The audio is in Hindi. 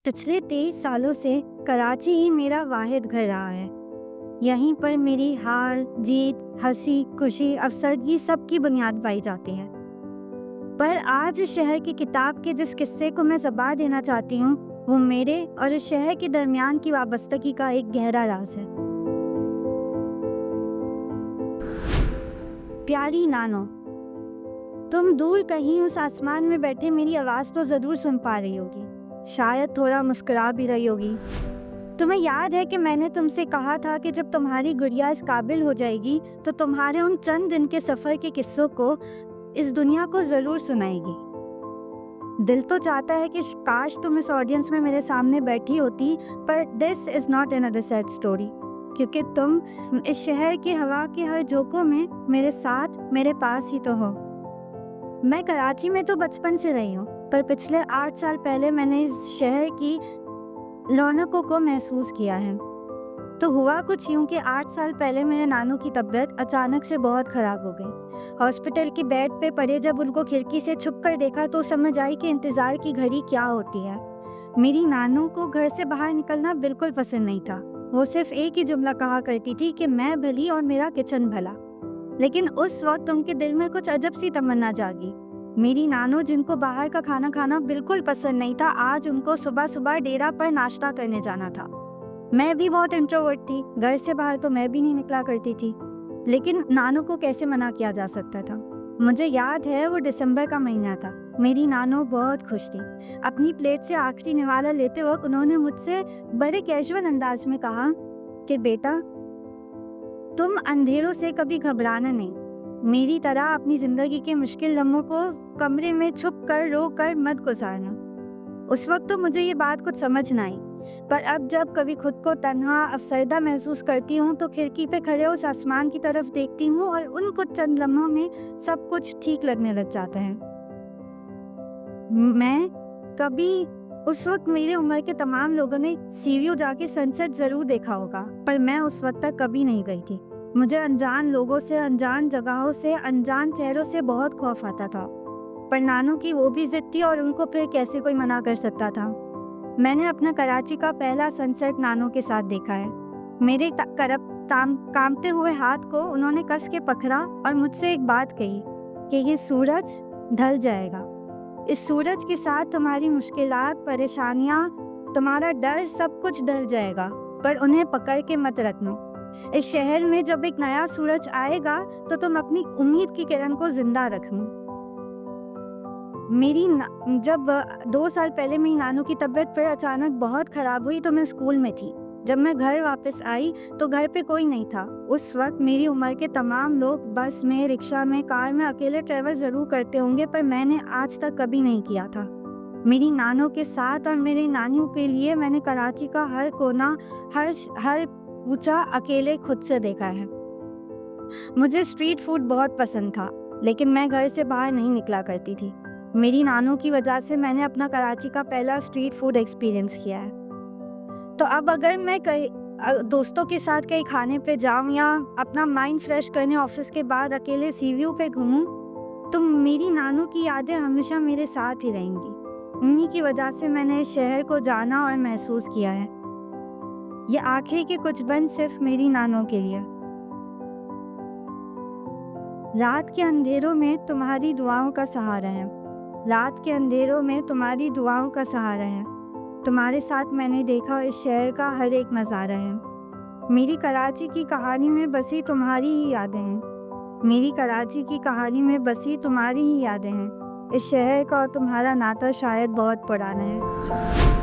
पिछले 23 सालों से कराची ही मेरा वाहिद घर रहा है। यहीं पर मेरी हार जीत, हंसी खुशी, अफसरदगी सबकी बुनियाद पाई जाती है। पर आज इस शहर की किताब के जिस किस्से को मैं ज़बां देना चाहती हूँ, वो मेरे और इस शहर के दरमियान की वाबस्तगी का एक गहरा राज है। प्यारी नानो, तुम दूर कहीं उस आसमान में बैठे मेरी आवाज़ तो ज़रूर सुन पा रही होगी, शायद थोड़ा मुस्कुरा भी रही होगी। तुम्हें याद है कि मैंने तुमसे कहा था कि जब तुम्हारी गुड़िया इस काबिल हो जाएगी तो तुम्हारे उन चंद दिन के सफ़र के किस्सों को इस दुनिया को ज़रूर सुनाएगी। दिल तो चाहता है कि काश तुम इस ऑडियंस में मेरे सामने बैठी होती, पर this is not another sad story, क्योंकि तुम इस शहर की हवा के हर झोंकों में मेरे साथ, मेरे पास ही तो हो। मैं कराची में तो बचपन से रही हूँ, पर पिछले 8 साल पहले मैंने इस शहर की रौनकों को महसूस किया है। तो हुआ कुछ यूँ कि 8 साल पहले मेरे नानू की तबीयत अचानक से बहुत ख़राब हो गई। हॉस्पिटल की बेड पे पड़े जब उनको खिड़की से छुप कर देखा तो समझ आई कि इंतज़ार की घड़ी क्या होती है। मेरी नानू को घर से बाहर निकलना बिल्कुल पसंद नहीं था। वो सिर्फ एक ही जुमला कहा करती थी कि मैं भली और मेरा किचन भला। लेकिन उस वक्त उनके दिल में कुछ अजब सी तमन्ना जागी। मेरी नानो, जिनको बाहर का खाना खाना बिल्कुल पसंद नहीं था, आज उनको सुबह सुबह डेरा पर नाश्ता करने जाना था। मैं भी बहुत इंट्रोवर्ट थी, घर से बाहर तो मैं भी नहीं निकला करती थी, लेकिन नानो को कैसे मना किया जा सकता था। मुझे याद है वो दिसंबर का महीना था। मेरी नानो बहुत खुश थी। अपनी प्लेट से आखिरी निवाला लेते वक्त उन्होंने मुझसे बड़े कैजुअल अंदाज में कहा कि बेटा, तुम अंधेरों से कभी घबराना नहीं, मेरी तरह अपनी जिंदगी के मुश्किल लम्हों को कमरे में छुप कर रो कर मत गुजारना। उस वक्त तो मुझे ये बात कुछ समझ ना आई, पर अब जब कभी खुद को तन्हा, अफसरदा महसूस करती हूँ तो खिड़की पे खड़े उस आसमान की तरफ देखती हूँ और उन कुछ चंद लम्हों में सब कुछ ठीक लगने लग जाता है। मैं कभी उस वक्त मेरे उम्र के तमाम लोगों ने सी व्यू जाके सनसेट जरूर देखा होगा, पर मैं उस वक्त तक कभी नहीं गई थी। मुझे अनजान लोगों से, अनजान जगहों से, अनजान चेहरों से बहुत खौफ आता था, पर नानू की वो भी जिद थी और उनको फिर कैसे कोई मना कर सकता था। मैंने अपना कराची का पहला सनसेट नानू के साथ देखा है। मेरे कांपते हुए हाथ को उन्होंने कस के पकड़ा और मुझसे एक बात कही कि ये सूरज ढल जाएगा। इस सूरज के साथ तुम्हारी मुश्किलात, परेशानियां, तुम्हारा डर, सब कुछ ढल जाएगा, पर उन्हें पकड़ के मत रखना। इस शहर में जब एक नया सूरज आएगा तो तुम अपनी उम्मीद की किरण को जिंदा रखना। जब 2 साल पहले मेरी नानू की तबीयत फिर अचानक बहुत ख़राब हुई तो मैं स्कूल में थी। जब मैं घर वापस आई तो घर पे कोई नहीं था। उस वक्त मेरी उम्र के तमाम लोग बस में, रिक्शा में, कार में अकेले ट्रैवल ज़रूर करते होंगे, पर मैंने आज तक कभी नहीं किया था। मेरी नानू के साथ और मेरी नानियों के लिए मैंने कराची का हर कोना, हर ऊंचा अकेले खुद से देखा है। मुझे स्ट्रीट फूड बहुत पसंद था, लेकिन मैं घर से बाहर नहीं निकला करती थी। मेरी नानू की वजह से मैंने अपना कराची का पहला स्ट्रीट फूड एक्सपीरियंस किया है। तो अब अगर मैं दोस्तों के साथ कहीं खाने पे जाऊं या अपना माइंड फ्रेश करने ऑफिस के बाद अकेले सी व्यू पे घूमूं, तो मेरी नानू की यादें हमेशा मेरे साथ ही रहेंगी। उन्हीं की वजह से मैंने इस शहर को जाना और महसूस किया है। ये आखिरी के कुछ बंद सिर्फ मेरी नानों के लिए। रात के अंधेरों में तुम्हारी दुआओं का सहारा है। रात के अंधेरों में तुम्हारी दुआओं का सहारा है। तुम्हारे साथ मैंने देखा इस शहर का हर एक नज़ारा है। मेरी कराची की कहानी में बसी तुम्हारी ही यादें हैं। मेरी कराची की कहानी में बसी तुम्हारी ही यादें हैं। इस शहर का और तुम्हारा नाता शायद बहुत पुराना है।